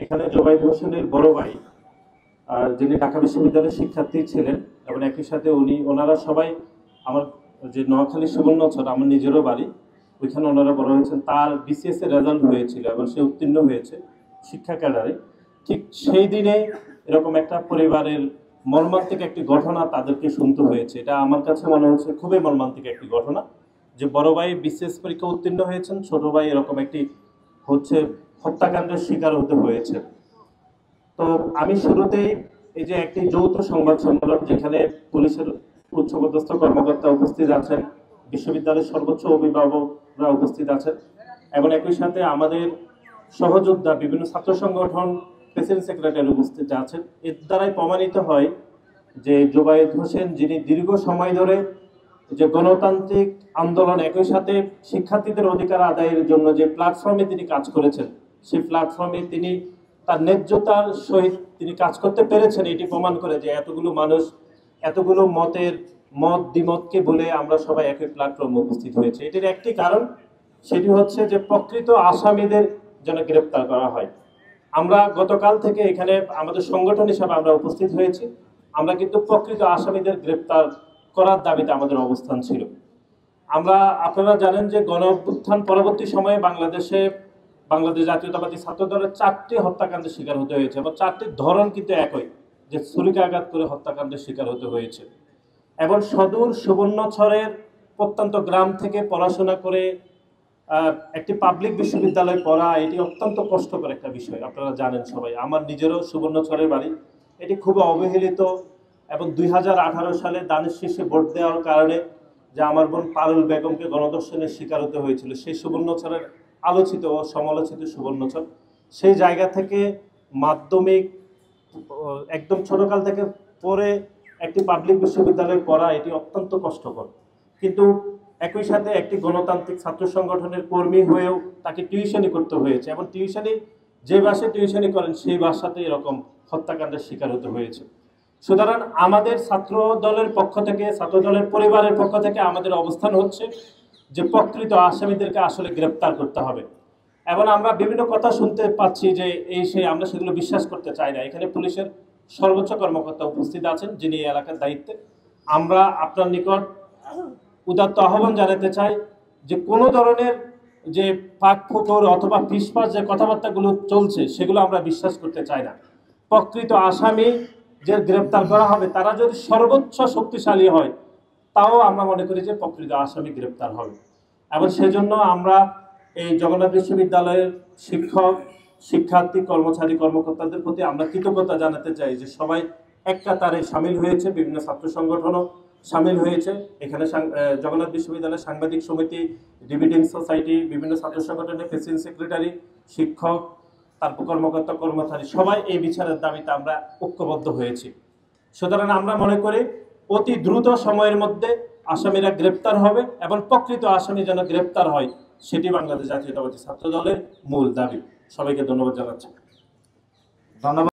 এখানে জোবাইদ হোসেনের বড় ভাই যিনি ঢাকা বিশ্ববিদ্যালয়ের শিক্ষার্থী ছিলেন এবং একই সাথে ওনারা সবাই আমার যে নোয়াখালী সুবর্ণচর আমার নিজেরও বাড়ি, ওইখানে ওনারা বড় হয়েছেন। তার বিসিএস এর রেজাল্ট হয়েছিল এবং সে উত্তীর্ণ হয়েছে শিক্ষা ক্যাডারে। ঠিক সেই দিনে এরকম একটা পরিবারের মর্মান্তিক একটি ঘটনা তাদেরকে শুনতে হয়েছে। এটা আমার কাছে মনে হচ্ছে খুবই মর্মান্তিক একটি ঘটনা, যে বড় ভাই বিসিএস পরীক্ষা উত্তীর্ণ হয়েছেন, ছোট ভাই এরকম একটি হত্যাকাণ্ডের শিকার হতে হয়েছে। তো আমি শুরুতেই এই যে একটি যৌথ সংবাদ সম্মেলন, যেখানে পুলিশের উচ্চপদস্থ কর্মকর্তা উপস্থিত আছেন, বিশ্ববিদ্যালয়ের সর্বোচ্চ অভিভাবকরা উপস্থিত আছেন এবং একই সাথে আমাদের সহযোদ্ধা বিভিন্ন ছাত্র সংগঠন প্রেসিডেন্ট সেক্রেটারি উপস্থিত আছেন। এর দ্বারাই প্রমাণিত হয় যে জোবায়েদ হোসেন, যিনি দীর্ঘ সময় ধরে যে গণতান্ত্রিক আন্দোলন একই সাথে শিক্ষার্থীদের অধিকার আদায়ের জন্য যে প্ল্যাটফর্মে তিনি কাজ করেছেন, সেই প্ল্যাটফর্মে তিনি তার ন্যায্যতার সহিত তিনি কাজ করতে পেরেছেন। এটি প্রমাণ করে যে এতগুলো মানুষ, এতগুলো মত দ্বিমতকে বলে আমরা সবাই একই প্ল্যাটফর্মে উপস্থিত হয়েছে। এটির একটি কারণ, সেটি হচ্ছে যে প্রকৃত আসামিদের যেন গ্রেপ্তার করা হয়। আমরা গতকাল থেকে এখানে আমাদের সংগঠন হিসাবে আমরা উপস্থিত হয়েছি। আমরা কিন্তু প্রকৃত আসামিদের গ্রেপ্তার করার দাবিতে আমাদের অবস্থান ছিল। আপনারা জানেন যে গণ অভ্যুত্থান পরবর্তী সময়ে বাংলাদেশ জাতীয়তাবাদী ছাত্র দলের 4টি হত্যাকাণ্ডের শিকার হতে হয়েছে এবং 4টির ধরন কিন্তু একই, যে ছুরিকাঘাত করে হত্যাকাণ্ডের শিকার হতে হয়েছে। এবং সদূর সুবর্ণচরের প্রত্যন্ত গ্রাম থেকে পড়াশোনা করে একটি পাবলিক বিশ্ববিদ্যালয়ে পড়া, এটি অত্যন্ত কষ্টকর একটা বিষয়। আপনারা জানেন সবাই, আমার নিজেরও সুবর্ণচরের বাড়ি। এটি খুব অবহেলিত এবং 2018 সালে দানের শীর্ষে ভোট দেওয়ার কারণে যে আমার বোন পারুল বেগমকে গণধর্ষণের শিকার হতে হয়েছিল, সেই সুবর্ণচরের আলোচিত ও সমালোচিত সুবর্ণচর, সেই জায়গা থেকে মাধ্যমিক একদম ছোটকাল থেকে পড়ে একটি পাবলিক বিশ্ববিদ্যালয়ে পড়া, এটি অত্যন্ত কষ্টকর। কিন্তু একই সাথে একটি গণতান্ত্রিক ছাত্র সংগঠনের কর্মী হয়েও তাকে টিউশনি করতে হয়েছে এবং যে ভাষায় টিউশনি করেন সেই ভাষাতে এরকম হত্যাকাণ্ডের শিকার হতে হয়েছে। সুতরাং আমাদের ছাত্র দলের পক্ষ থেকে, ছাত্র দলের পরিবারের পক্ষ থেকে আমাদের অবস্থান হচ্ছে যে প্রকৃত আসামিদেরকে আসলে গ্রেপ্তার করতে হবে। এবং আমরা বিভিন্ন কথা শুনতে পাচ্ছি যে আমরা সেগুলো বিশ্বাস করতে চাই না। এখানে পুলিশের সর্বোচ্চ কর্মকর্তা উপস্থিত আছেন, যিনি এই এলাকার দায়িত্বে। আমরা আপনার নিকট উদাত্ত আহ্বান জানাতে চাই যে কোনো ধরনের যে ফাঁক-ফোকর অথবা ফিসফাস যে কথাবার্তাগুলো চলছে, সেগুলো আমরা বিশ্বাস করতে চাই না। প্রকৃত আসামি যে গ্রেপ্তার করা হবে, তারা যদি সর্বোচ্চ শক্তিশালী হয়, তাও আমরা মনে করি যে প্রকৃত আসামি গ্রেপ্তার হবে। এবং সেজন্য আমরা এই জগন্নাথ বিশ্ববিদ্যালয়ের শিক্ষক, শিক্ষার্থী, কর্মচারী, কর্মকর্তাদের প্রতি আমরা কৃতজ্ঞতা জানাতে চাই যে সবাই এক কাতারে সামিল হয়েছে, বিভিন্ন ছাত্র সংগঠনও সামিল হয়েছে। এখানে জগন্নাথ বিশ্ববিদ্যালয়ের সাংবাদিক সমিতি, ডিবেটিং সোসাইটি, বিভিন্ন ছাত্র সংগঠনের প্রেসিডেন্ট সেক্রেটারি, শিক্ষক, তারপর কর্মকর্তা, কর্মচারী, সবাই এই বিচারের দাবিতে আমরা ঐক্যবদ্ধ হয়েছি। সুতরাং আমরা মনে করি অতি দ্রুত সময়ের মধ্যে আসামিরা গ্রেপ্তার হবে এবং প্রকৃত আসামি যেন গ্রেপ্তার হয়, সেটি বাংলাদেশ জাতীয়তাবাদী ছাত্র দলের মূল দাবি। সবাইকে ধন্যবাদ জানাচ্ছি। ধন্যবাদ।